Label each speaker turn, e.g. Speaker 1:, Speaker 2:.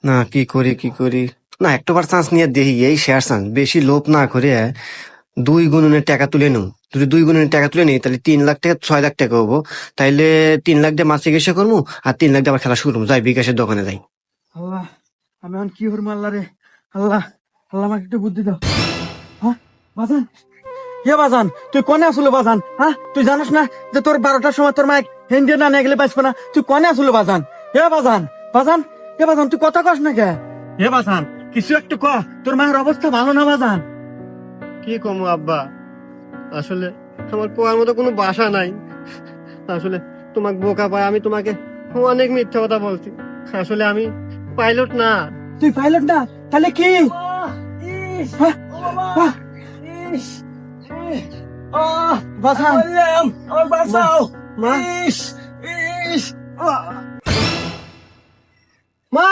Speaker 1: না, কি করি কি করি। না, একটাবার চান্স নিয়ে দেখি, এই শেয়ার চান্স, বেশি লোভ না করে 2 গুণনের টাকা তুলে নেব। যদি 2 গুণনের টাকা তুলে নিই তাহলে 3 লাখ টাকা 6 লাখ টাকা হবো। তাইলে 3 লাখ দিয়ে মাছ চিকিৎসা করবো, আর 3 লাখ দিয়ে আবার খেলা শুরু করবো। যাই বিকাশের দোকানে যাই।
Speaker 2: আল্লাহ, আমি এখন কি করবো? আল্লাহ রে, আল্লাহ, আল্লাহ আমাকে একটু বুদ্ধি দাও। হ্যাঁ বাজান, হে বাজান, তুই কনে আসলো বাজান? হ্যাঁ, তুই জানিস না যে তোর 12টার সময় তোর মাইক হিন্দি না নিয়ে গেলে বাঁচবে না? তুই কনে আসলো বাজান? হে বাজান, বাজান, হে বাজান, তুই কথা কস না কে? হে বাজান, কিছু একটু ক, তোর মায়ের অবস্থা ভালো না বাজান?
Speaker 3: কি কমু আব্বা, আসলে আমার কোয়ার মতো কোনো বাসা নাই। আসলে তোমাকে বোকা পায়, আমি তোমাকে অনেক মিথ্যা কথা বলছি। আসলে আমি পাইলট না।
Speaker 2: তুই পাইলট না, তাহলে কি? হ্যাঁ, হ্যাঁ, বাজান,
Speaker 3: মা,
Speaker 2: ইস, ইস,